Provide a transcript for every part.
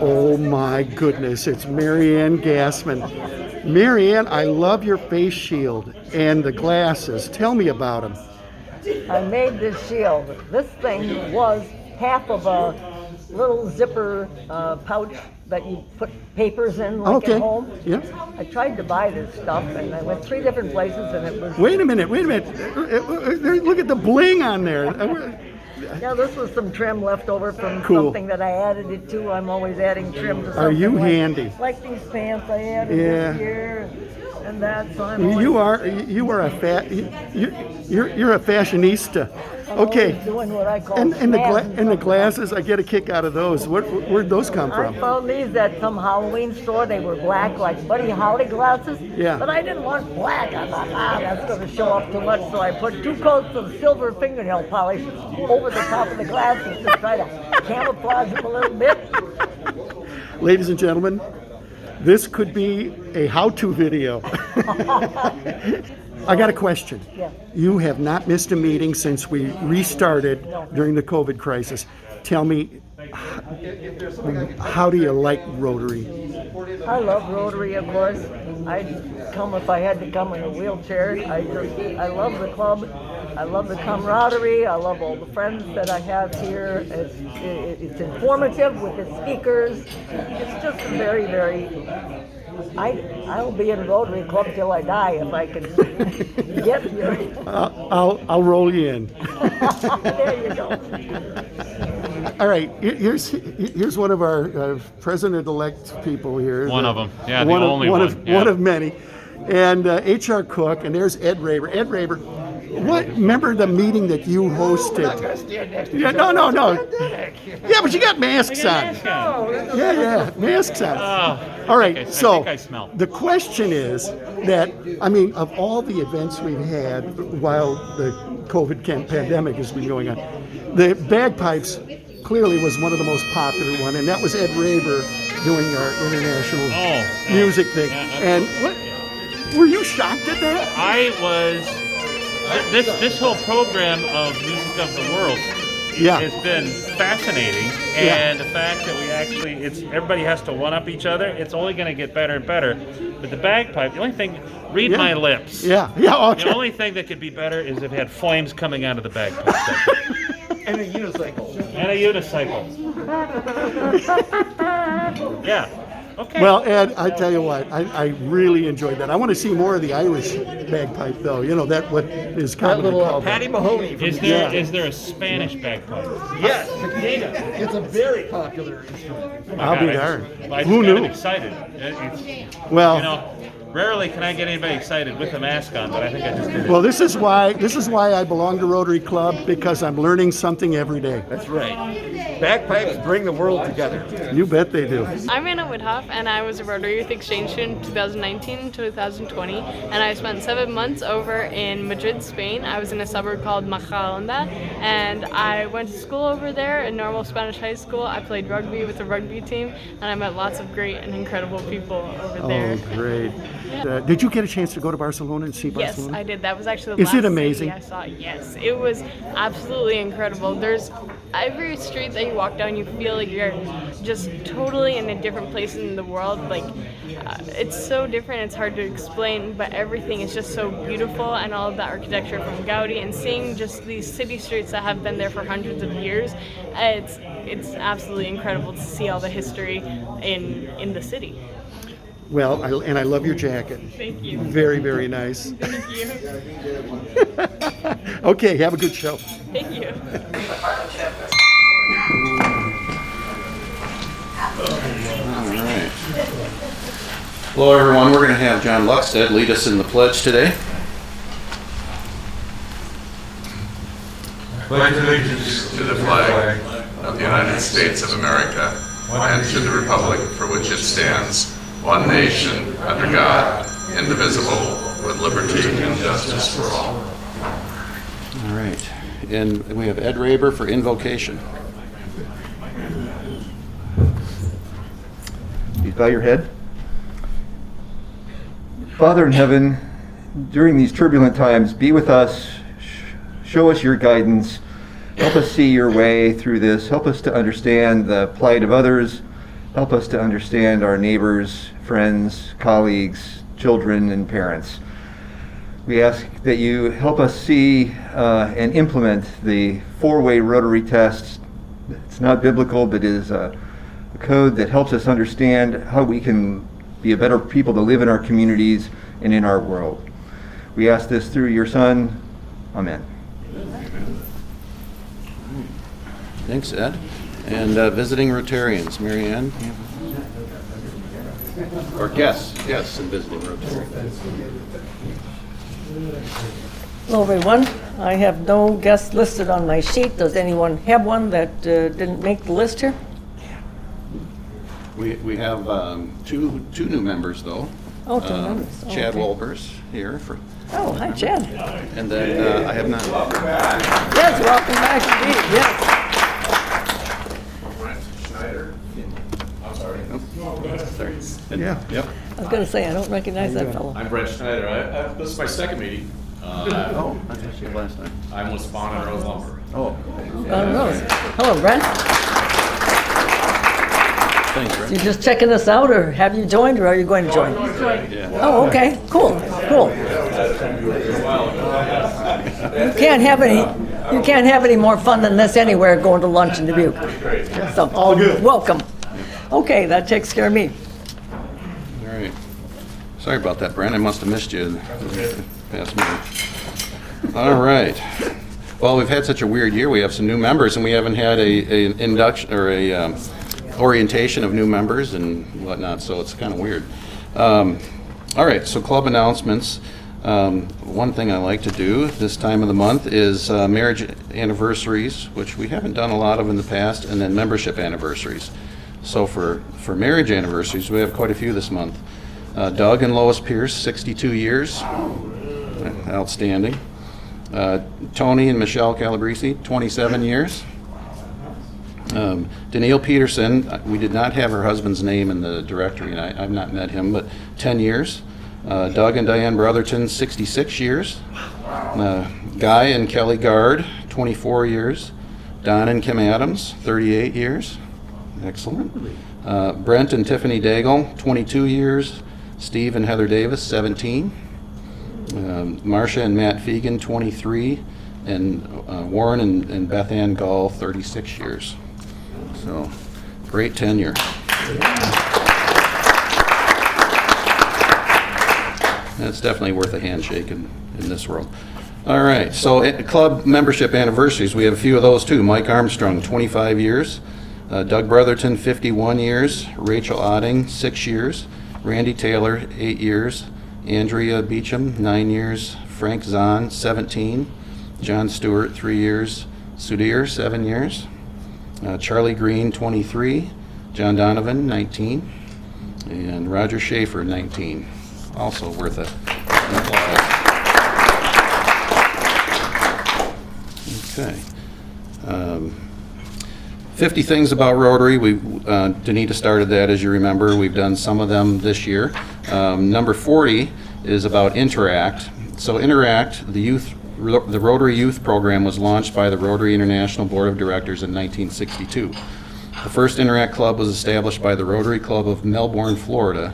Oh my goodness, it's Marianne Gassman. Marianne, I love your face shield and the glasses. Tell me about them. I made this shield. This thing was half of a little zipper pouch that you put papers in like at home. Yeah. I tried to buy this stuff and I went 3 different places and it was... Wait a minute. Look at the bling on there. Yeah, this was some trim left over from Cool. something that I added it to. I'm always adding trim to something. Are you handy? Like these pants I added this year and that. So I'm You are a you're a fashionista. Okay. doing what I call And the snazzing glasses, I get a kick out of those. Where'd those come I from? found these at some Halloween store. They were black, like Buddy Holly glasses. Yeah. But I didn't want black. I thought, that's going to show up too much. So I put 2 coats of silver fingernail polish over the top of the glasses to try to camouflage them a little bit. Ladies and gentlemen, this could be a how-to video. I got a question. Yeah. You have not missed a meeting since we restarted during the COVID crisis. Tell me, how do you like Rotary? I love Rotary, of course. I'd come if I had to come in a wheelchair. I love the club. I love the camaraderie. I love all the friends that I have here. It's informative with the speakers. It's just very, very... I'll be in Rotary Club till I die if I can get here. I'll roll you in. There you go. All right, here's one of our president-elect people here. One of them, yeah, the one only one. one. One of many. And HR Cook, and there's Ed Raber. Ed Raber, remember the meeting that you hosted? Yeah, no. Yeah, but you got masks on. Yeah, masks on. All right, I so think I smell. the question is that, I mean, of all the events we've had while the COVID pandemic has been going on, the bagpipes clearly was one of the most popular one, and that was Ed Raber doing our international music thing. And were you shocked at that? I was. This whole program of Music of the World has been fascinating, and the fact that we actually, everybody has to one-up each other, it's only going to get better and better. But the bagpipe, the only thing, read my lips. Okay. The only thing that could be better is if it had flames coming out of the bagpipe section. And a unicycle. Yeah. Okay. Well, Ed, I tell you what, I really enjoyed that. I want to see more of the Irish bagpipe, though. You know, that what is commonly called. Patty Mahoney. Is there a Spanish bagpipe? Yes, it's a very popular instrument. I'll be darned. I just Who got knew? excited. Well, Rarely can I get anybody excited with a mask on, but I think I just did it. well, this is why I belong to Rotary Club, because I'm learning something every day. That's right. Bagpipes bring the world together. You bet they do. I'm Anna Woodhoff, and I was a Rotary Youth Exchange student 2019 to 2020, and I spent 7 months over in Madrid, Spain. I was in a suburb called Majadahonda, and I went to school over there, a normal Spanish high school. I played rugby with the rugby team, and I met lots of great and incredible people over there. Oh, great. Did you get a chance to go to Barcelona and see Barcelona? Yes, I did. That was actually the Is last it amazing? city I saw. Yes, it was absolutely incredible. There's every street that you walk down, you feel like you're just totally in a different place in the world. Like, it's so different, it's hard to explain, but everything is just so beautiful, and all of the architecture from Gaudi, and seeing just these city streets that have been there for hundreds of years, it's absolutely incredible to see all the history in the city. Well, I love your jacket. Thank you. Very, very nice. Thank you. Okay, have a good show. Thank you. All right. Hello, everyone. We're going to have John Luckstead lead us in the pledge today. Pledge allegiance to the flag of the United States of America and to the republic for which it stands, one nation, under God, indivisible, with liberty and justice for all. All right. And we have Ed Raber for invocation. Please bow your head. Father in heaven, during these turbulent times, be with us, show us your guidance, help us see your way through this, help us to understand the plight of others, help us to understand our neighbors, friends, colleagues, children, and parents. We ask that you help us see and implement the 4-way Rotary test. It's not biblical, but is a code that helps us understand how we can be a better people to live in our communities and in our world. We ask this through your Son. Amen. Thanks, Ed. And visiting Rotarians, Mary Ann? Or guests and visiting Rotarians. Hello, everyone. I have no guests listed on my sheet. Does anyone have one that didn't make the list here? We have two new members, though. Oh, two members. Oh, Chad okay. Wolbers here. Oh, hi, Chad. And then I have not. Yes, welcome back indeed. Yes. Sorry. Yeah. Yep. I was going to say, I don't recognize that fellow. I'm Brent Schneider. This is my second meeting. Oh, I thought you last time. I'm with Spawn and Rose Lumber. Oh, Hello, Brent. thanks, Brent. You just checking us out, or have you joined, or are you going to join? Yeah. Oh, okay. Cool. You can't have any more fun than this anywhere going to lunch in Dubuque. So, All good. welcome. Okay, that takes care of me. All right. Sorry about that, Brent. I must have missed you the past meeting. All right. Well, we've had such a weird year. We have some new members, and we haven't had an induction or a orientation of new members and whatnot, so it's kind of weird. All right, so club announcements. One thing I like to do this time of the month is marriage anniversaries, which we haven't done a lot of in the past, and then membership anniversaries. So for marriage anniversaries, we have quite a few this month. Doug and Lois Pierce, 62 years. Outstanding. Tony and Michelle Calabrese, 27 years. Danielle Peterson, we did not have her husband's name in the directory, and I've not met him, but 10 years. Doug and Diane Brotherton, 66 years. Guy and Kelly Gard, 24 years. Don and Kim Adams, 38 years. Excellent. Brent and Tiffany Daigle, 22 years. Steve and Heather Davis, 17. Marcia and Matt Fegan, 23. And Warren and Beth Ann Gall, 36 years. So, great tenure. That's definitely worth a handshake in this world. All right, so at club membership anniversaries, we have a few of those too. Mike Armstrong, 25 years. Doug Brotherton, 51 years. Rachel Otting, 6 years. Randy Taylor, 8 years. Andrea Beecham, 9 years. Frank Zahn, 17. John Stewart, 3 years. Sudhir, 7 years. Charlie Green, 23. John Donovan, 19. And Roger Schaefer, 19. Also worth an applause. Okay. 50 things about Rotary. Danita started that, as you remember. We've done some of them this year. Number 40 is about Interact. So Interact, the Rotary Youth Program, was launched by the Rotary International Board of Directors in 1962. The first Interact Club was established by the Rotary Club of Melbourne, Florida.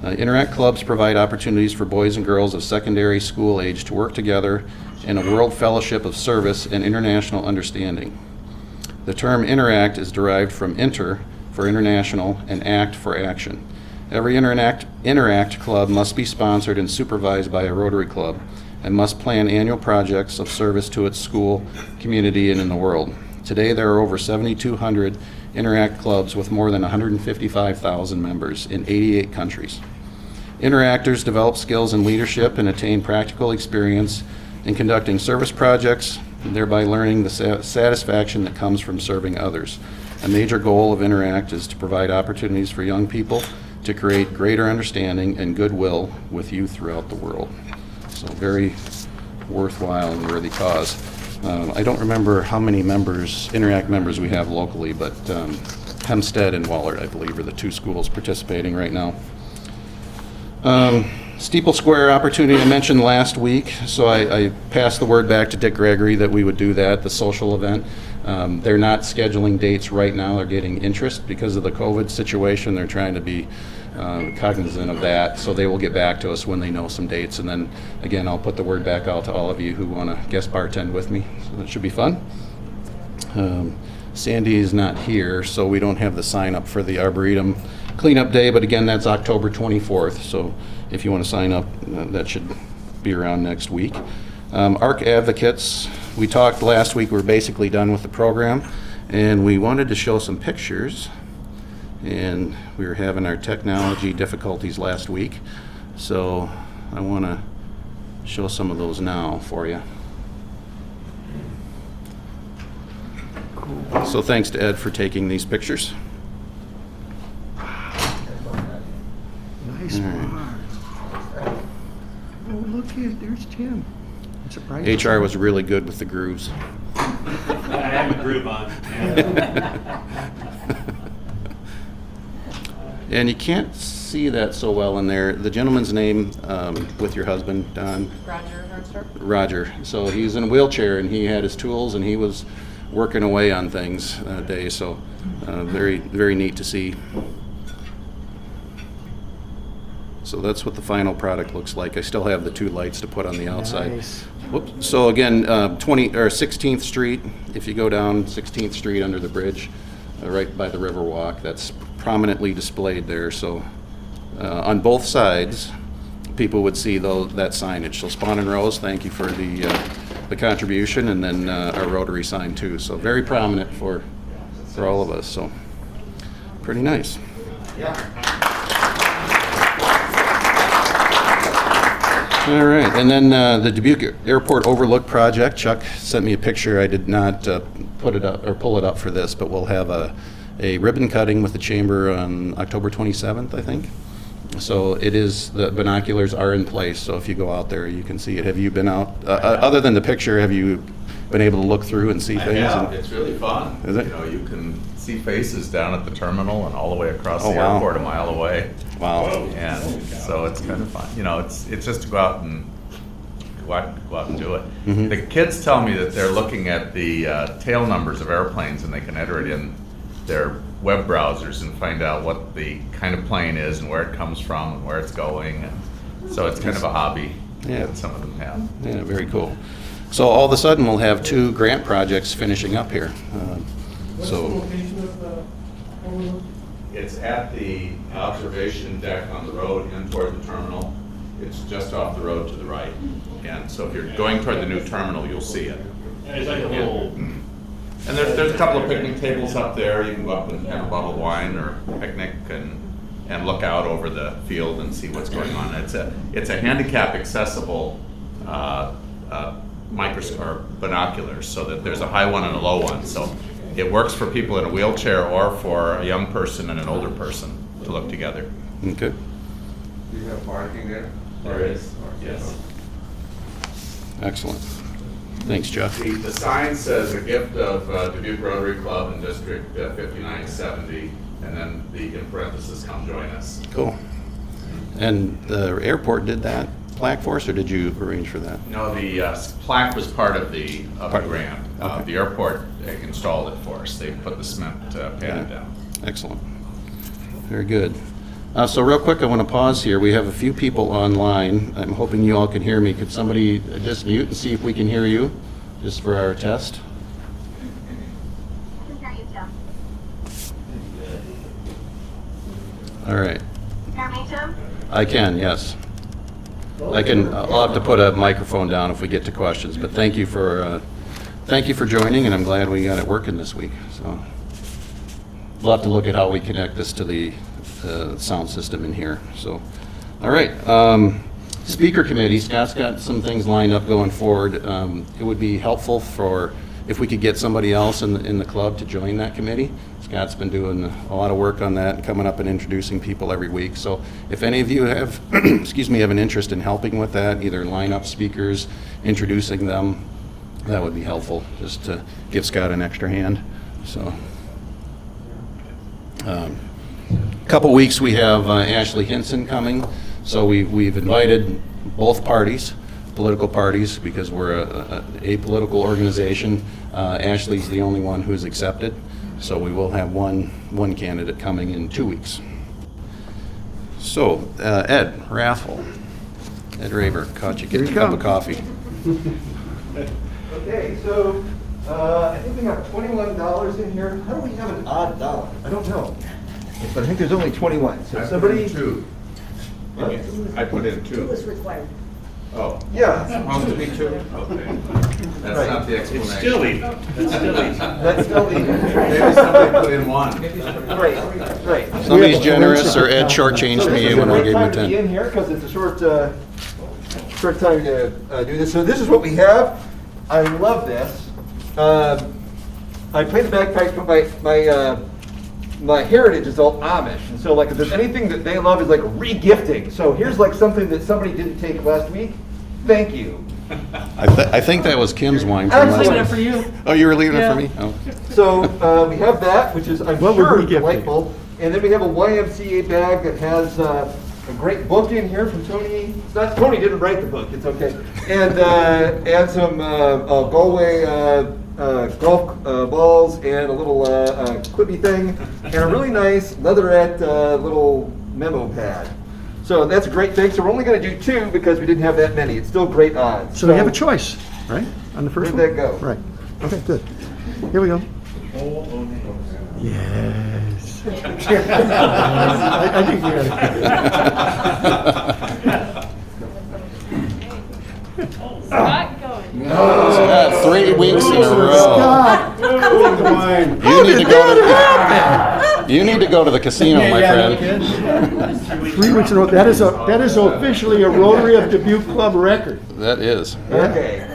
Interact clubs provide opportunities for boys and girls of secondary school age to work together in a world fellowship of service and international understanding. The term Interact is derived from inter, for international, and act, for action. Every Interact club must be sponsored and supervised by a Rotary Club and must plan annual projects of service to its school, community, and in the world. Today, there are over 7,200 Interact clubs with more than 155,000 members in 88 countries. Interactors develop skills in leadership and attain practical experience in conducting service projects, and thereby learning the satisfaction that comes from serving others. A major goal of Interact is to provide opportunities for young people to create greater understanding and goodwill with youth throughout the world. So very worthwhile and worthy cause. I don't remember how many members, Interact members we have locally, but Hempstead and Wahlert, I believe, are the two schools participating right now. Steeple Square opportunity I mentioned last week, so I passed the word back to Dick Gregory that we would do that, the social event. They're not scheduling dates right now. They're getting interest because of the COVID situation. They're trying to be cognizant of that, so they will get back to us when they know some dates. And then, again, I'll put the word back out to all of you who want to guest bartend with me. So that should be fun. Sandy is not here, so we don't have the sign up for the Arboretum Cleanup Day, but again, that's October 24th, so if you want to sign up, that should be around next week. ARC Advocates, we talked last week, we're basically done with the program, and we wanted to show some pictures, and we were having our technology difficulties last week, so I want to show some of those now for you. So thanks to Ed for taking these pictures. Nice bar. Oh, look here, there's Tim. I'm surprised. HR was really good with the grooves. I have a groove on. And you can't see that so well in there. The gentleman's name with your husband, Don? Roger Hardstorp. Roger. So he's in a wheelchair and he had his tools and he was working away on things that day. So very, very neat to see. So that's what the final product looks like. I still have the two lights to put on the outside. Nice. Whoops. So again, 16th Street. If you go down 16th Street under the bridge, right by the Riverwalk, that's prominently displayed there. So on both sides, people would see that signage. So Spawn and Rose, thank you for the contribution, and then our Rotary sign too. So very prominent for all of us. So pretty nice. All right, and then the Dubuque Airport Overlook Project. Chuck sent me a picture. I did not put it up or pull it up for this, but we'll have a ribbon cutting with the chamber on October 27th, I think. So it is, the binoculars are in place, so if you go out there, you can see it. Have you been out, other than the picture, have you been able to look through and see things? Yeah, it's really fun. Is it? You know, you can see faces down at the terminal and all the way across Oh, the wow. airport a mile away. Wow. And so it's kind of fun. You know, it's just to go out and do it. Mm-hmm. The kids tell me that they're looking at the tail numbers of airplanes and they can enter it in their web browsers and find out what the kind of plane is and where it comes from and where it's going. And so it's kind of a hobby that some of them have. Yeah, very cool. So all of a sudden, we'll have 2 grant projects finishing up here. So It's at the observation deck on the road in toward the terminal. It's just off the road to the right. And so if you're going toward the new terminal, you'll see it. It's like a little. And there's a couple of picnic tables up there. You can go up and have a bottle of wine or picnic and look out over the field and see what's going on. It's a handicap accessible microscope or binoculars, so that there's a high one and a low one. So it works for people in a wheelchair or for a young person and an older person to look together. okay. Do you have parking there? There is, yes. Excellent. Thanks, Chuck. The sign says a gift of Dubuque Rotary Club in District 5970, and then in parentheses, come join us. Cool. And the airport did that plaque for us, or did you arrange for that? No, the plaque was part of the grant. Okay. The airport installed it for us. They put the cement pad down. Excellent. Very good. So real quick, I want to pause here. We have a few people online. I'm hoping you all can hear me. Could somebody just mute and see if we can hear you, just for our test? All right. I can, yes. I'll have to put a microphone down if we get to questions, but thank you for joining, and I'm glad we got it working this week. So we'll have to look at how we connect this to the sound system in here. So, all right. Speaker committee, Scott's got some things lined up going forward. It would be helpful if we could get somebody else in the club to join that committee. Scott's been doing a lot of work on that and coming up and introducing people every week. So if any of you have, have an interest in helping with that, either line up speakers, introducing them, that would be helpful, just to give Scott an extra hand. So, couple weeks we have Ashley Hinson coming. So we've invited both parties, political parties, because we're a apolitical organization. Ashley's the only one who's accepted, so we will have one candidate coming in 2 weeks. So, Ed Rathel, Ed Raver, caught you getting a cup of coffee. Okay, so I think we have $21 in here. How do we have an odd dollar? I don't know. But I think there's only 21. So somebody. Two. What? I put in two. was required. Oh. Yeah. Supposed to be two? Okay. That's Right. not the explanation. It's still even. It's still even. That's still the. Maybe somebody put in one. Right, right. Somebody's generous, or Ed shortchanged me when I gave him a It's a great time to be 10. in here because it's a short time to do this. So this is what we have. I love this. I play the bagpipes, but my heritage is all Amish, and so like if there's anything that they love is like re-gifting. So here's like something that somebody didn't take last week. Thank you. I think that was Kim's wine I from was last leaving it week. for you. Oh, you were leaving it Yeah. for me? Oh. So we have that, which is I'm What would sure we give delightful, and then we have a YMCA bag that has a great book in here from Tony. It's not Tony didn't write the book. It's okay, and some Galway golf balls and a little quippy thing, and a really nice leatherette little memo pad. So that's a great thing. So we're only going to do two because we didn't have that many. It's still great odds. So we have a choice, right, on the first one? Where'd that go? Right. Okay, good. Here we go. Yes. I think you got it. Scott going. Scott, 3 weeks in a row. Scott, You need to go to the casino, my friend. 3 weeks in a row. That is officially a Rotary of Dubuque Club record. That is. Okay.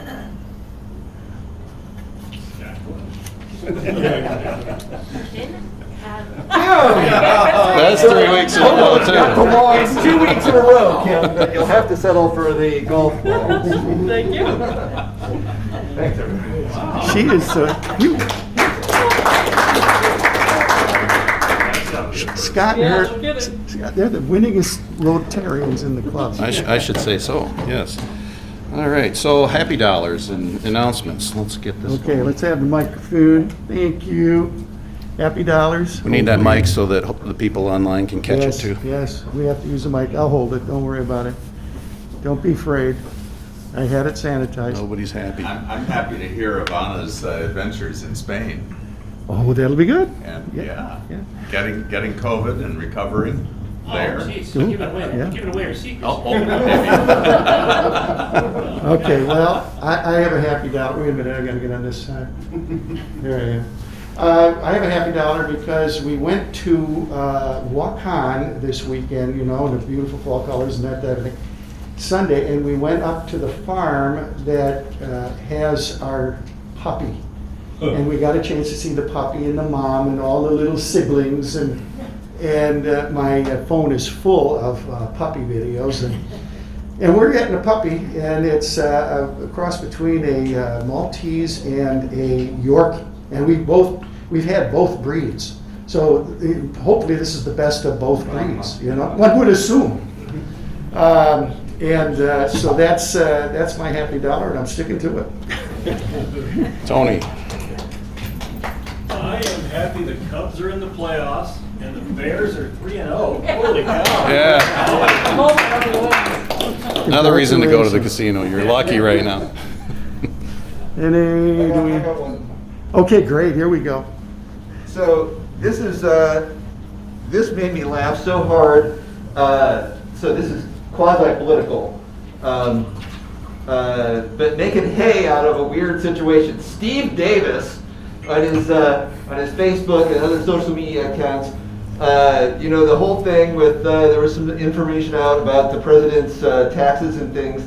That's 3 weeks in a row, too. It's 2 weeks in a row, Kim, but you'll have to settle for the golf balls. Thank you. Thanks, everybody. She is so cute. Scott and her, Scott, they're the winningest Rotarians in the club. I should say so, yes. All right, so Happy Dollars and announcements. Let's get this. Okay, let's have the microphone. Thank you. Happy Dollars. We need that mic so that the people online can catch it Yes, too. yes, we have to use the mic. I'll hold it. Don't worry about it. Don't be afraid. I had it sanitized. Nobody's happy. I'm happy to hear of Anna's adventures in Spain. Oh, that'll be good. And Yeah. getting COVID and recovering there. Oh, jeez, Ooh, give it away. yeah. Give it away, our secrets. Okay, well, I have a happy dollar. Wait a minute, I gotta get on this side. There I am. I have a happy dollar because we went to Waukon this weekend, in the beautiful fall colors and everything, Sunday, and we went up to the farm that has our puppy. And we got a chance to see the puppy and the mom and all the little siblings, and my phone is full of puppy videos, and we're getting a puppy, and it's a cross between a Maltese and a Yorkie, and we've had both breeds, so hopefully this is the best of both breeds. One would assume, so that's my happy dollar, and I'm sticking to it. Tony, I am happy the Cubs are in the playoffs and the Bears are 3-0. Holy cow. yeah. Another reason to go to the casino. You're lucky right now. I got one. Okay, great, here we go. So this is this made me laugh so hard. So this is quasi-political, but making hay out of a weird situation. Steve Davis on his Facebook and other social media accounts. The whole thing with there was some information out about the president's taxes and things.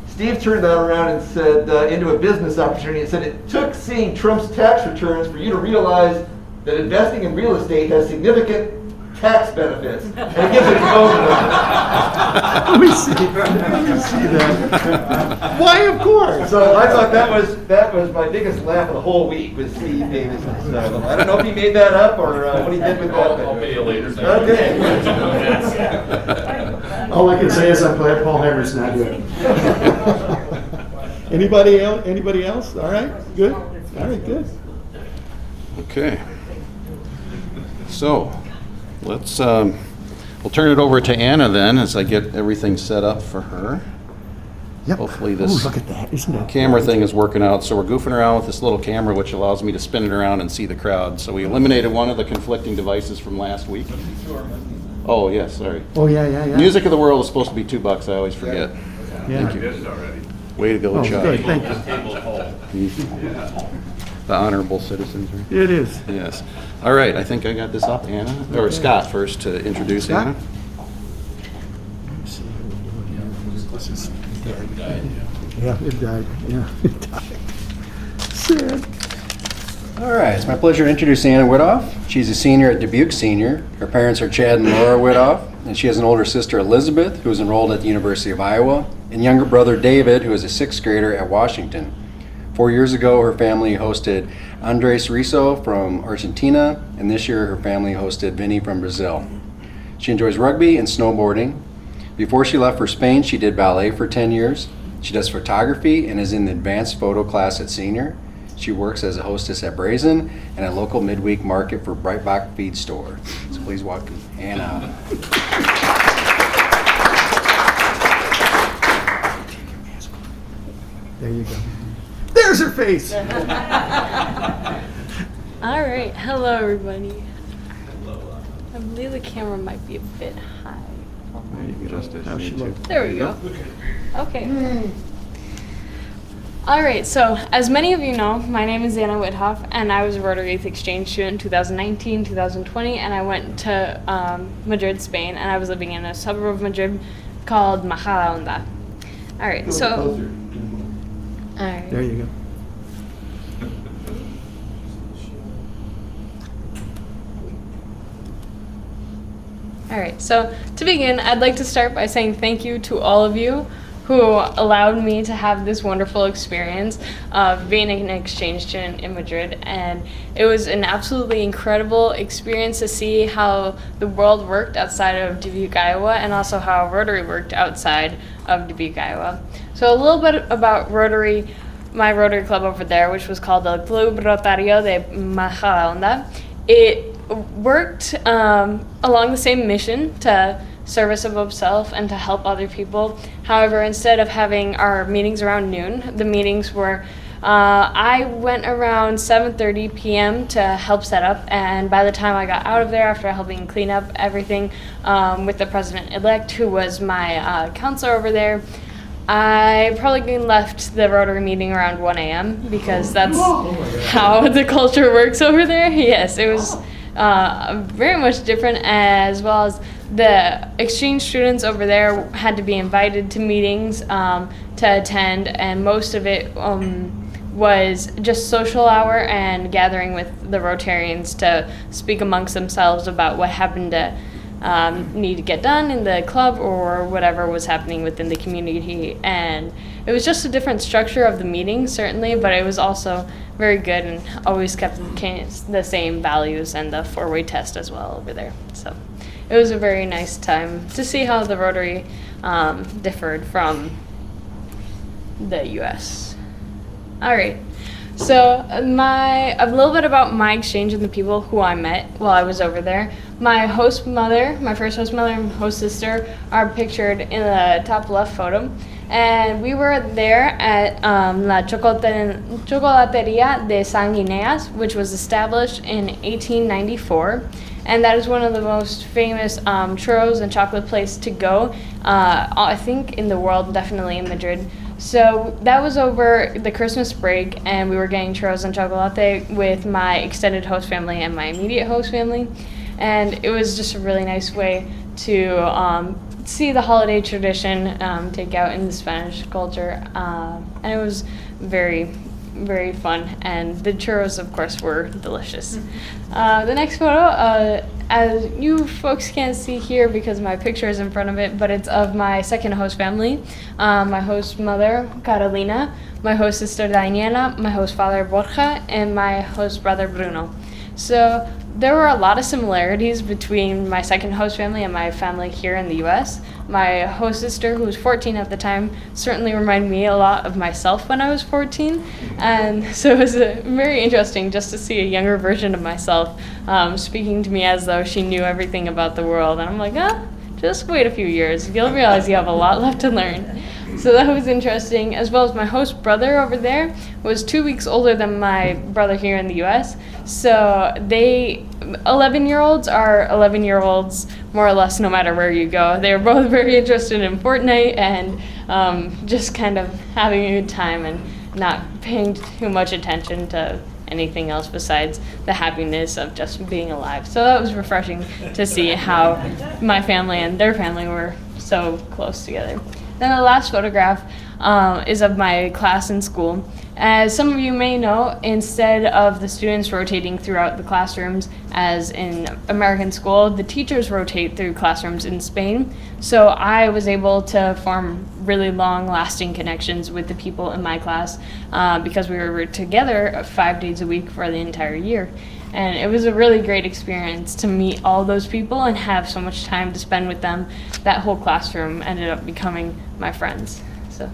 Steve turned that around and said into a business opportunity and said it took seeing Trump's tax returns for you to realize that investing in real estate has significant tax benefits. And it gives a phone number. Let me see that. Why, of course. So I thought that was my biggest laugh of the whole week was Steve Davis. I don't know if he made that up or what he did with that. I'll pay you later. Okay. All I can say is I'm glad Paul Hammer's not here. Anybody else? Anybody else? All right, good. All right, good. Okay. So, let's, we'll turn it over to Anna then as I get everything set up for her. Yep. Hopefully this Ooh, look at that, isn't it? camera thing is working out. So we're goofing around with this little camera which allows me to spin it around and see the crowd. So we eliminated one of the conflicting devices from last week. Oh, yes, sorry. Oh, yeah. Music of the World is supposed to be $2. I always forget. Yeah. Thank you. Way to go, Oh, Chuck. good, thank you. The honorable citizens, right? It is. Yes. All right, I think I got this up, Anna, or Scott first to introduce Scott? Anna. Yeah, it died. Yeah, it died. Sad. All right, it's my pleasure to introduce Anna Widoff. She's a senior at Dubuque Senior. Her parents are Chad and Laura Widoff, and she has an older sister, Elizabeth, who is enrolled at the University of Iowa, and younger brother, David, who is a sixth grader at Washington. 4 years ago, her family hosted Andres Riso from Argentina, and this year her family hosted Vinny from Brazil. She enjoys rugby and snowboarding. Before she left for Spain, she did ballet for 10 years. She does photography and is in the advanced photo class at Senior. She works as a hostess at Brazen and a local midweek market for Breitbach Feed Store. So please welcome Anna. There you go. There's her face. All right, hello everybody. I believe the camera might be a bit high. How's she look? There we go. Okay. All right, so as many of you know, my name is Anna Widoff, and I was a Rotary Youth Exchange student in 2019, 2020, and I went to Madrid, Spain, and I was living in a suburb of Madrid called Majadahonda. All right, so... All right. There you go. All right, so to begin, I'd like to start by saying thank you to all of you who allowed me to have this wonderful experience of being an exchange student in Madrid. And it was an absolutely incredible experience to see how the world worked outside of Dubuque, Iowa, and also how Rotary worked outside of Dubuque, Iowa. So a little bit about Rotary, my Rotary club over there, which was called the Club Rotario de Majadahonda. It worked along the same mission to service above self and to help other people. However, instead of having our meetings around noon, the meetings were, I went around 7:30 p.m. to help set up, and by the time I got out of there after helping clean up everything with the president-elect, who was my counselor over there, I probably left the Rotary meeting around 1 a.m. because that's how the culture works over there. Yes, it was very much different, as well as the exchange students over there had to be invited to meetings to attend, and most of it was just social hour and gathering with the Rotarians to speak amongst themselves about what happened to need to get done in the club or whatever was happening within the community. And it was just a different structure of the meeting, certainly, but it was also very good and always kept the same values and the four-way test as well over there. So it was a very nice time to see how the Rotary differed from the U.S. All right. So a little bit about my exchange and the people who I met while I was over there. My host mother, my first host mother and host sister are pictured in the top left photo. And we were there at La Chocolateria de San Guineas, which was established in 1894. And that is one of the most famous churros and chocolate places to go, I think, in the world, definitely in Madrid. So that was over the Christmas break, and we were getting churros and chocolate with my extended host family and my immediate host family. And it was just a really nice way to see the holiday tradition take out in the Spanish culture. And it was very, very fun. And the churros, of course, were delicious. The next photo, as you folks can't see here because my picture is in front of it, but it's of my second host family, my host mother, Carolina, my host sister, Daniela, my host father, Borja, and my host brother, Bruno. So There were a lot of similarities between my second host family and my family here in the U.S. My host sister, who was 14 at the time, certainly reminded me a lot of myself when I was 14. And so it was very interesting just to see a younger version of myself speaking to me as though she knew everything about the world. And I'm like, just wait a few years. You'll realize you have a lot left to learn. So that was interesting, as well as my host brother over there was 2 weeks older than my brother here in the U.S. So 11-year-olds are 11-year-olds more or less no matter where you go. They were both very interested in Fortnite and just kind of having a good time and not paying too much attention to anything else besides the happiness of just being alive. So that was refreshing to see how my family and their family were so close together. Then the last photograph is of my class in school. As some of you may know, instead of the students rotating throughout the classrooms as in American school, the teachers rotate through classrooms in Spain. So I was able to form really long-lasting connections with the people in my class because we were together 5 days a week for the entire year. And it was a really great experience to meet all those people and have so much time to spend with them. That whole classroom ended up becoming my friends. So,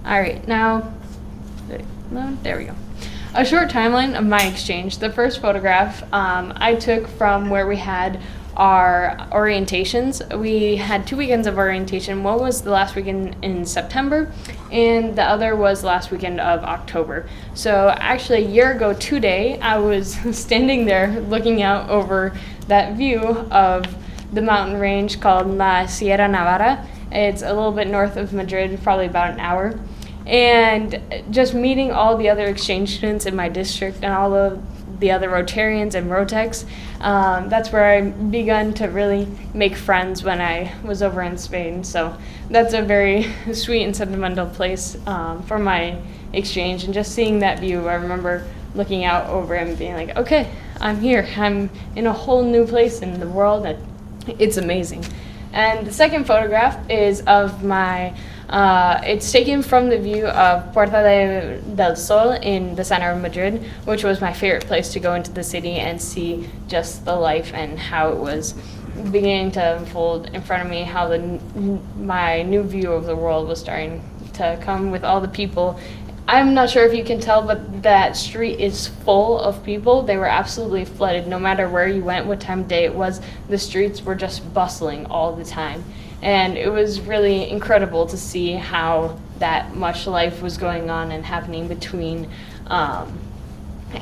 all right, now, there we go. A short timeline of my exchange. The first photograph I took from where we had our orientations. We had 2 weekends of orientation. One was the last weekend in September, and the other was the last weekend of October. So actually a year ago today, I was standing there looking out over that view of the mountain range called La Sierra Nevada. It's a little bit north of Madrid, probably about an hour. And just meeting all the other exchange students in my district and all of the other Rotarians and Rotecs, that's where I begun to really make friends when I was over in Spain. So that's a very sweet and sentimental place for my exchange. And just seeing that view, I remember looking out over it and being like, okay, I'm here. I'm in a whole new place in the world. And it's amazing. And the second photograph is of my it's taken from the view of Puerta del Sol in the center of Madrid, which was my favorite place to go into the city and see just the life and how it was beginning to unfold in front of me, how my new view of the world was starting to come with all the people. I'm not sure if you can tell, but that street is full of people. They were absolutely flooded. No matter where you went, what time of day it was, the streets were just bustling all the time. And it was really incredible to see how that much life was going on and happening between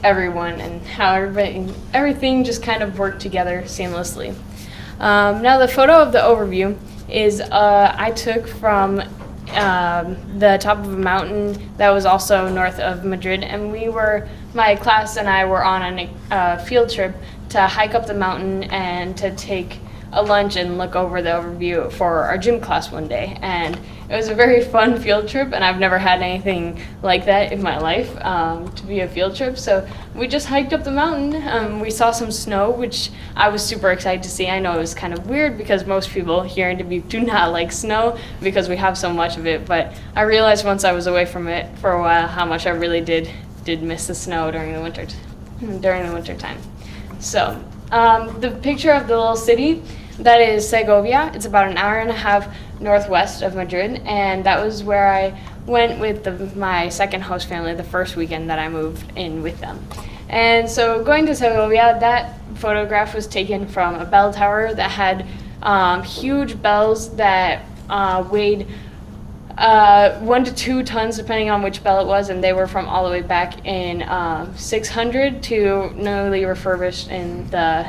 everyone, and how everything just kind of worked together seamlessly. Now the photo of the overview is I took from the top of a mountain that was also north of Madrid, and my class and I were on a field trip to hike up the mountain and to take a lunch and look over the overview for our gym class one day. And it was a very fun field trip, and I've never had anything like that in my life, to be a field trip. So we just hiked up the mountain. We saw some snow, which I was super excited to see. I know it was kind of weird because most people here in Dubuque do not like snow because we have so much of it, but I realized once I was away from it for a while how much I really did miss the snow during the winter time. So the picture of the little city, that is Segovia. It's about an hour and a half northwest of Madrid, and that was where I went with my second host family the first weekend that I moved in with them. And so going to Segovia, that photograph was taken from a bell tower that had huge bells that weighed 1 to 2 tons depending on which bell it was, and they were from all the way back in 600 to newly refurbished in the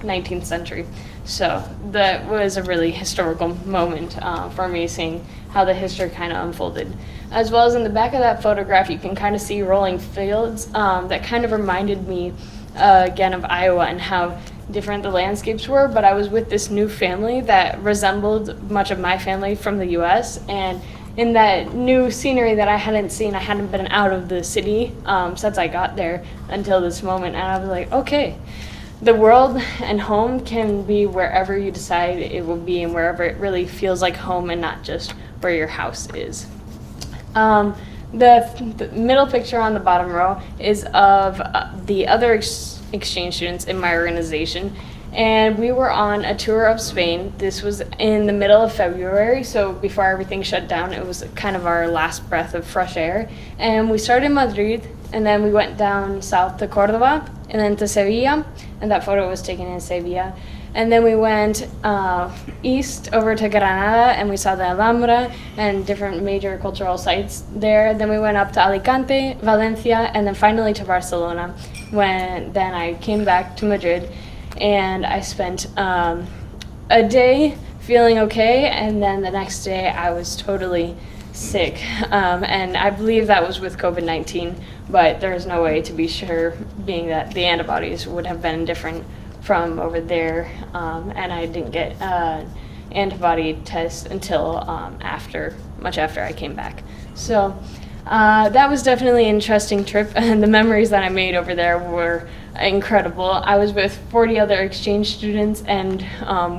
19th century. So that was a really historical moment for me, seeing how the history kind of unfolded. As well as in the back of that photograph, you can kind of see rolling fields that kind of reminded me again of Iowa and how different the landscapes were. But I was with this new family that resembled much of my family from the U.S., and in that new scenery that I hadn't seen, I hadn't been out of the city since I got there until this moment, and I was like, okay, the world and home can be wherever you decide it will be and wherever it really feels like home and not just where your house is. the middle picture on the bottom row is of the other exchange students in my organization. And we were on a tour of Spain. This was in the middle of February, so before everything shut down, it was kind of our last breath of fresh air. And we started in Madrid, and then we went down south to Cordoba, and then to Sevilla, and that photo was taken in Sevilla. And then we went east over to Granada, and we saw the Alhambra and different major cultural sites there. Then we went up to Alicante, Valencia, and then finally to Barcelona. Then I came back to Madrid, and I spent a day feeling okay, and then the next day I was totally sick. And I believe that was with COVID-19, but there's no way to be sure, being that the antibodies would have been different from over there, and I didn't get an antibody test until much after I came back. So that was definitely an interesting trip, and the memories that I made over there were incredible. I was with 40 other exchange students, and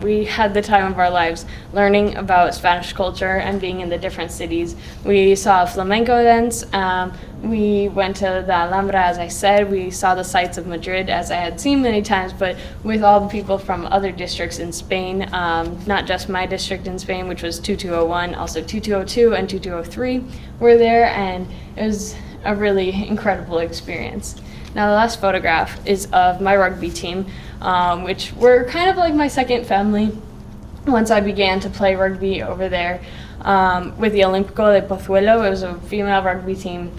we had the time of our lives learning about Spanish culture and being in the different cities. We saw flamenco dance. We went to the Alhambra, as I said. We saw the sights of Madrid, as I had seen many times, but with all the people from other districts in Spain, not just my district in Spain, which was 2201, also 2202 and 2203 were there, and it was a really incredible experience. Now, the last photograph is of my rugby team, which were kind of like my second family once I began to play rugby over there with the Olímpico de Pozuelo. It was a female rugby team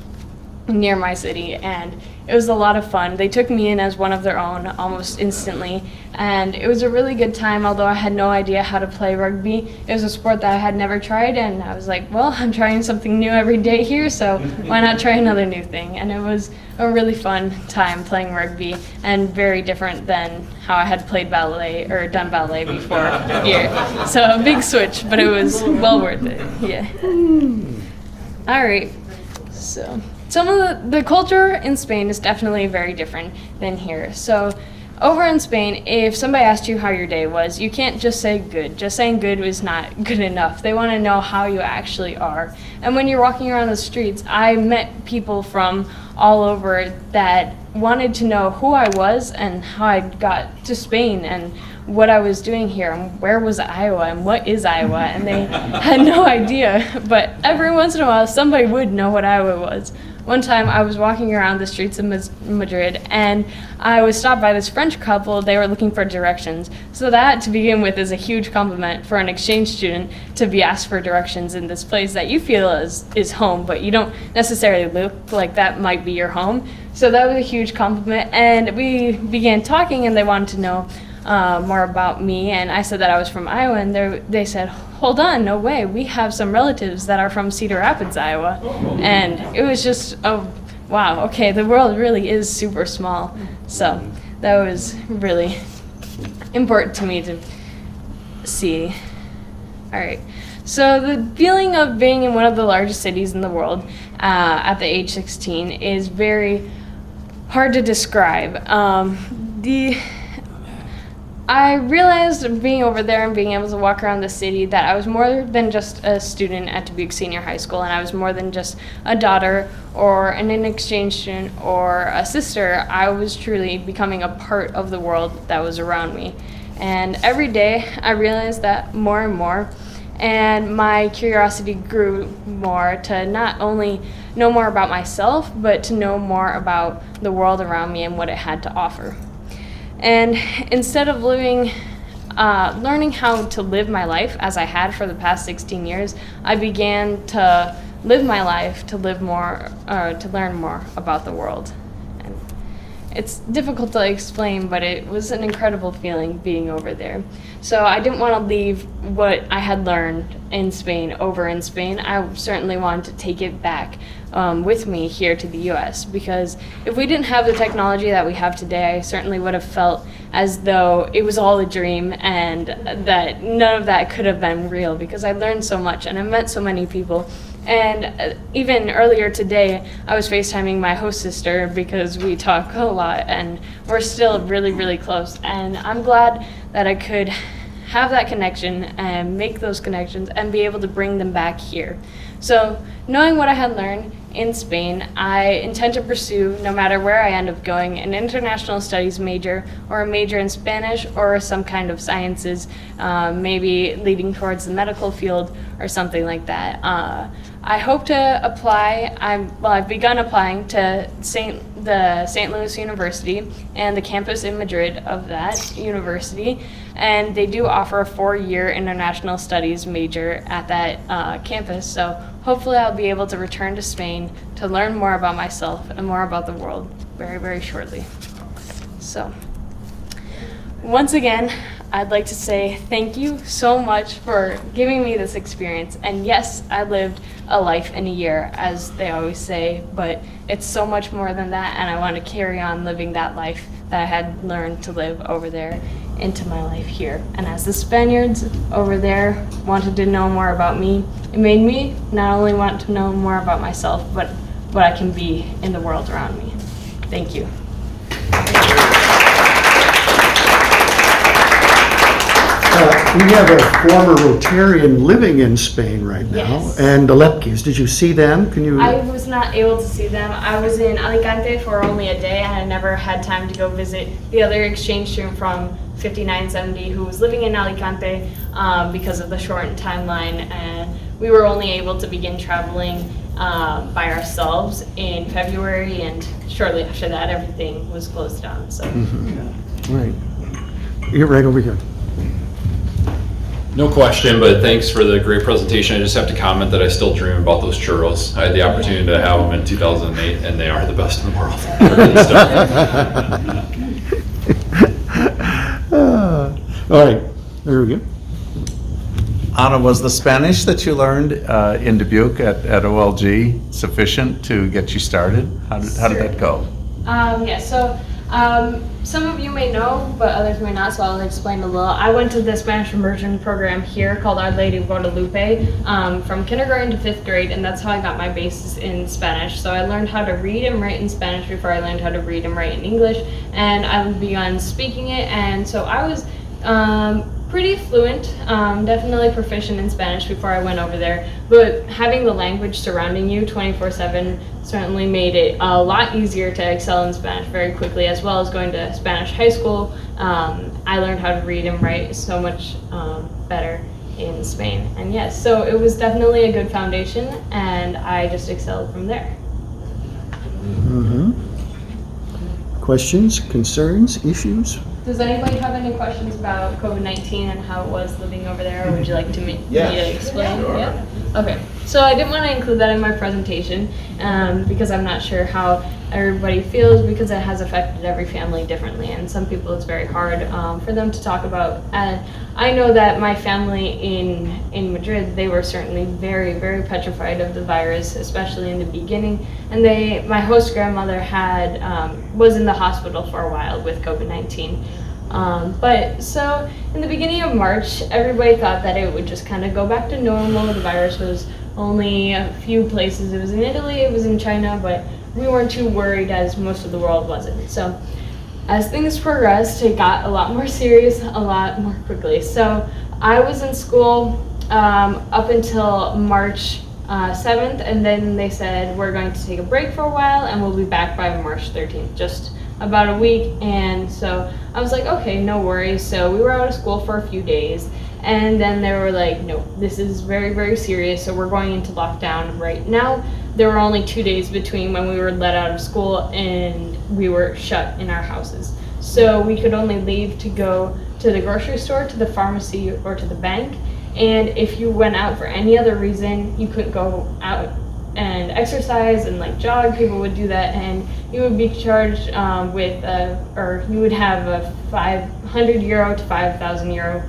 near my city, and it was a lot of fun. They took me in as one of their own almost instantly, and it was a really good time, although I had no idea how to play rugby. It was a sport that I had never tried, and I was like, well, I'm trying something new every day here, so why not try another new thing? And it was a really fun time playing rugby, and very different than how I had played ballet or done ballet before here. So a big switch, but it was well worth it. Yeah. All right. So some of the culture in Spain is definitely very different than here. So over in Spain, if somebody asked you how your day was, you can't just say good. Just saying good is not good enough. They want to know how you actually are. And when you're walking around the streets, I met people from all over that wanted to know who I was and how I got to Spain and what I was doing here and where was Iowa and what is Iowa, and they had no idea. But every once in a while, somebody would know what Iowa was. One time I was walking around the streets of Madrid, and I was stopped by this French couple. They were looking for directions. So that, to begin with, is a huge compliment for an exchange student to be asked for directions in this place that you feel is home, but you don't necessarily look like that might be your home. So that was a huge compliment, and we began talking, and they wanted to know more about me, and I said that I was from Iowa, and they said, hold on, no way, we have some relatives that are from Cedar Rapids, Iowa. And it was just, oh, wow, okay, the world really is super small. So that was really important to me to see. All right, so the feeling of being in one of the largest cities in the world at the age 16 is very hard to describe. I realized being over there and being able to walk around the city that I was more than just a student at Dubuque Senior High School, and I was more than just a daughter or an exchange student or a sister. I was truly becoming a part of the world that was around me. And every day I realized that more and more, and my curiosity grew more to not only know more about myself, but to know more about the world around me and what it had to offer. And instead of learning how to live my life as I had for the past 16 years, I began to live my life to live more, to learn more about the world. And it's difficult to explain, but it was an incredible feeling being over there. So I didn't want to leave what I had learned in Spain over in Spain. I certainly wanted to take it back with me here to the US, because if we didn't have the technology that we have today, I certainly would have felt as though it was all a dream and that none of that could have been real, because I learned so much and I met so many people. And even earlier today, I was FaceTiming my host sister because we talk a lot and we're still really, really close. And I'm glad that I could have that connection and make those connections and be able to bring them back here. So knowing what I had learned in Spain, I intend to pursue, no matter where I end up going, an international studies major or a major in Spanish or some kind of sciences, maybe leading towards the medical field or something like that. I hope to apply. I've begun applying to the St. Louis University and the campus in Madrid of that university, and they do offer a 4-year international studies major at that campus. So hopefully I'll be able to return to Spain to learn more about myself and more about the world very, very shortly. So once again, I'd like to say thank you so much for giving me this experience. And yes, I lived a life in a year, as they always say, but it's so much more than that, and I want to carry on living that life that I had learned to live over there into my life here. And as the Spaniards over there wanted to know more about me, it made me not only want to know more about myself, but what I can be in the world around me. Thank you. We have a former Rotarian living in Spain right now, Yes. and the Lepkes. Did you see them? Can you? I was not able to see them. I was in Alicante for only a day, and I never had time to go visit the other exchange student from 5970 who was living in Alicante because of the shortened timeline, and we were only able to begin traveling by ourselves in February, and shortly after that everything was closed down. So. Right. You're right over here. No question, but thanks for the great presentation. I just have to comment that I still dream about those churros. I had the opportunity to have them in 2008, and they are the best in the world. All right. There we go. Anna, was the Spanish that you learned in Dubuque at OLG sufficient to get you started? How did that go? Some of you may know, but others may not, so I'll explain a little. I went to the Spanish immersion program here called Our Lady of Guadalupe from kindergarten to 5th grade, and that's how I got my basis in Spanish. So I learned how to read and write in Spanish before I learned how to read and write in English, and I began speaking it, and so I was pretty fluent, definitely proficient in Spanish before I went over there, but having the language surrounding you 24/7 certainly made it a lot easier to excel in Spanish very quickly, as well as going to Spanish high school. I learned how to read and write so much better in Spain. And yes, so it was definitely a good foundation, and I just excelled from there. Mm-hmm. Questions, concerns, issues? Does anybody have any questions about COVID-19 and how it was living over there, or would you like to me to explain? Sure. Yeah? Okay, so I didn't want to include that in my presentation because I'm not sure how everybody feels, because it has affected every family differently, and some people it's very hard for them to talk about. And I know that my family in Madrid, they were certainly very, very petrified of the virus, especially in the beginning. And my host grandmother was in the hospital for a while with COVID-19. But so in the beginning of March, everybody thought that it would just kind of go back to normal. The virus was only a few places. It was in Italy, it was in China, but we weren't too worried, as most of the world wasn't. So as things progressed, it got a lot more serious a lot more quickly. So I was in school up until March 7th, and then they said we're going to take a break for a while and we'll be back by March 13th, just about a week. And so I was like, okay, no worries. So we were out of school for a few days, and then they were like, no, this is very, very serious, so we're going into lockdown right now. There were only 2 days between when we were let out of school and we were shut in our houses. So we could only leave to go to the grocery store, to the pharmacy, or to the bank. And if you went out for any other reason, you couldn't go out and exercise and like jog. People would do that, and you would be charged or you would have a 500 euro to 5,000 euro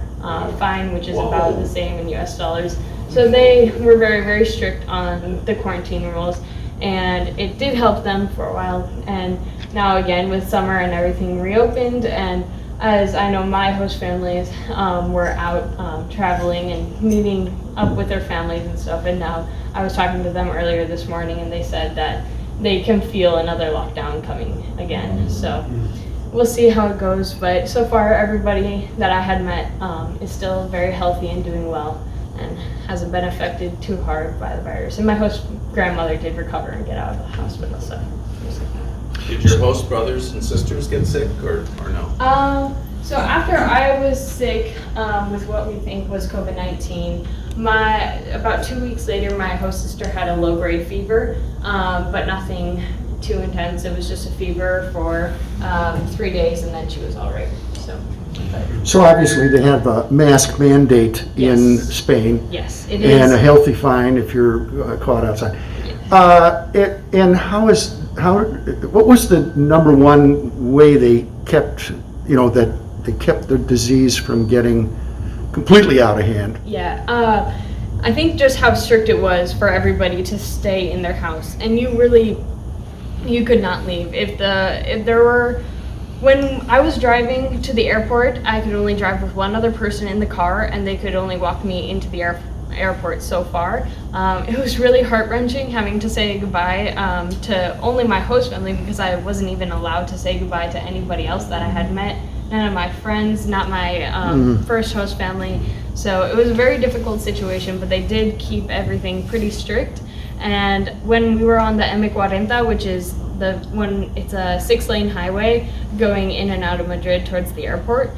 fine, which is about the same in US dollars. So they were very, very strict on the quarantine rules, and it did help them for a while. And now again, with summer and everything reopened, and as I know my host families were out traveling and meeting up with their families and stuff, and now I was talking to them earlier this morning, and they said that they can feel another lockdown coming again. So we'll see how it goes, but so far everybody that I had met is still very healthy and doing well, and hasn't been affected too hard by the virus. And my host grandmother did recover and get out of the hospital, so. Did your host brothers and sisters get sick or no? So after I was sick with what we think was COVID-19, about 2 weeks later, my host sister had a low-grade fever, but nothing too intense. It was just a fever for 3 days, and then she was all right. So obviously they have a mask mandate in Spain. Yes, it is. And a healthy fine if you're caught outside. And what was the number one way they kept, that they kept the disease from getting completely out of hand? Yeah, I think just how strict it was for everybody to stay in their house, and you could not leave. When I was driving to the airport, I could only drive with one other person in the car, and they could only walk me into the airport so far. It was really heart-wrenching having to say goodbye to only my host family, because I wasn't even allowed to say goodbye to anybody else that I had met. None of my friends, not my first host family. So it was a very difficult situation, but they did keep everything pretty strict. And when we were on the M40, which is it's a 6-lane highway going in and out of Madrid towards the airport,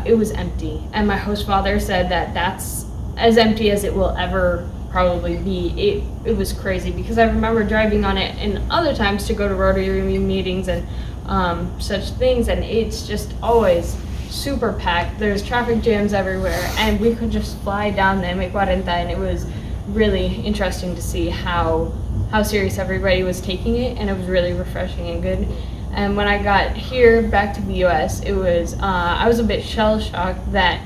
it was empty. And my host father said that that's as empty as it will ever probably be. It was crazy, because I remember driving on it in other times to go to Rotary meetings and such things, and it's just always super packed. There's traffic jams everywhere, and we could just fly down the M40, and it was really interesting to see how serious everybody was taking it, and it was really refreshing and good. And when I got here back to the US, it was I was a bit shell-shocked that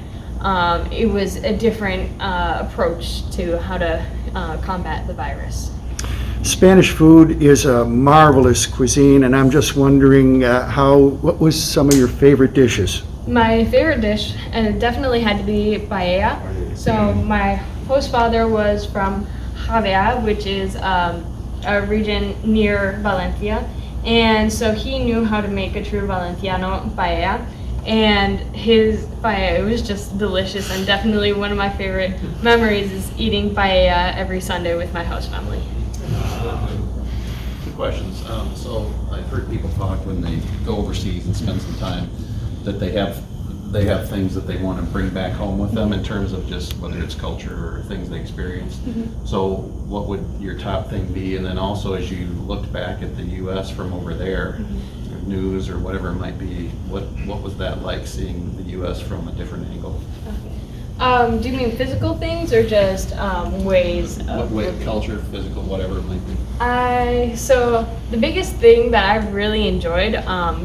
it was a different approach to how to combat the virus. Spanish food is a marvelous cuisine, and I'm just wondering what was some of your favorite dishes? My favorite dish definitely had to be paella. So my host father was from Javea, which is a region near Valencia, and so he knew how to make a true Valenciano paella, and his paella, it was just delicious, and definitely one of my favorite memories is eating paella every Sunday with my host family. Two questions. So I've heard people talk when they go overseas and spend some time that they have things that they want to bring back home with them in terms of just whether it's culture or things they experienced. So what would your top thing be? And then also, as you looked back at the U.S. from over there, news or whatever it might be, what was that like, seeing the U.S. from a different angle? Do you mean physical things or just ways of Culture, physical, whatever it might be. So the biggest thing that I really enjoyed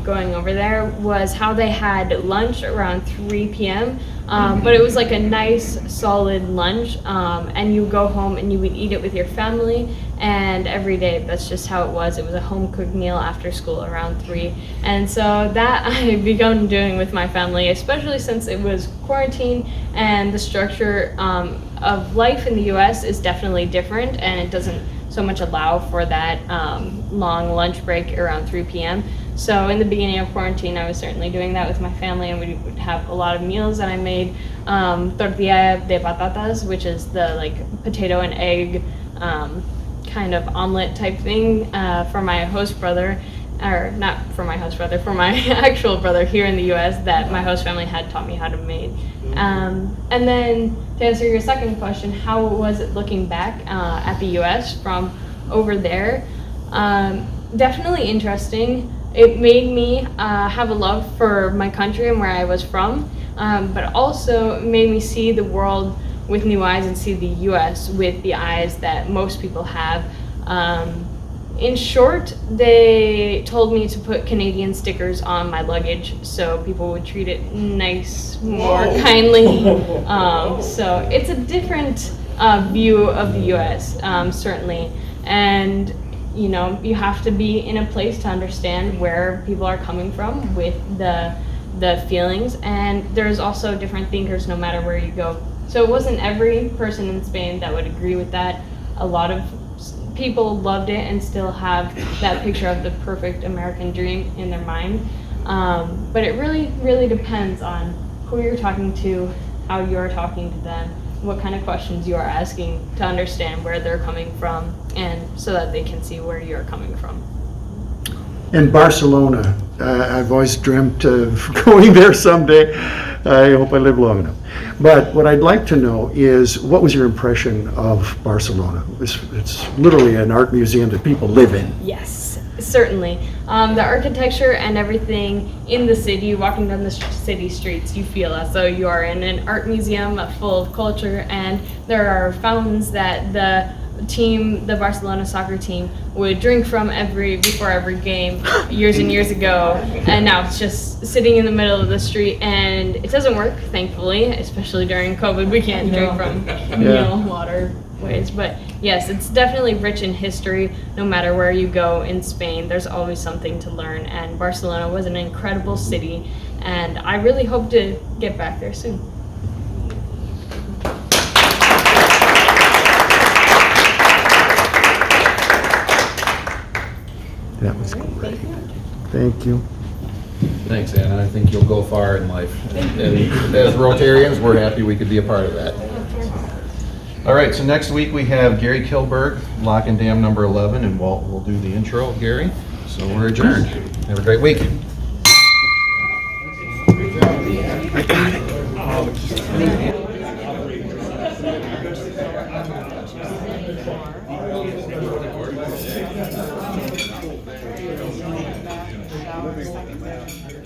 going over there was how they had lunch around 3 p.m. But it was like a nice solid lunch, and you go home and you would eat it with your family, and every day that's just how it was. It was a home cooked meal after school around 3, and so that I've begun doing with my family, especially since it was quarantine, and the structure of life in the US is definitely different, and it doesn't so much allow for that long lunch break around 3 p.m. So in the beginning of quarantine, I was certainly doing that with my family, and we would have a lot of meals that I made. Tortilla de patatas, which is the potato and egg kind of omelet type thing for my host brother, or not for my host brother, for my actual brother here in the US that my host family had taught me how to make. And then to answer your second question, how was it looking back at the US from over there? Definitely interesting. It made me have a love for my country and where I was from, but also made me see the world with new eyes and see the US with the eyes that most people have. In short, they told me to put Canadian stickers on my luggage so people would treat it more kindly. So it's a different view of the US, certainly. And you have to be in a place to understand where people are coming from with the feelings. And there's also different thinkers no matter where you go. So it wasn't every person in Spain that would agree with that. A lot of people loved it and still have that picture of the perfect American dream in their mind. But it really, really depends on who you're talking to, how you're talking to them, what kind of questions you are asking to understand where they're coming from, and so that they can see where you're coming from. And Barcelona, I've always dreamt of going there someday. I hope I live long enough. But what I'd like to know is, what was your impression of Barcelona? It's literally an art museum that people live in. Yes, certainly. The architecture and everything in the city, walking down the city streets, you feel as though you are in an art museum full of culture, and there are fountains that the Barcelona soccer team would drink from before every game years and years ago, and now it's just sitting in the middle of the street, and it doesn't work, thankfully, especially during COVID. We can't drink from waterways, but yes, it's definitely rich in history. No matter where you go in Spain, there's always something to learn, and Barcelona was an incredible city, and I really hope to get back there soon. That was great. Thank you. Thanks, Anna. I think you'll go far in life. And as Rotarians, we're happy we could be a part of that. All right, so next week we have Gary Kilberg, Lock and Dam number 11, and we'll do the intro, Gary. So we're adjourned. Have a great week. I got it. Second.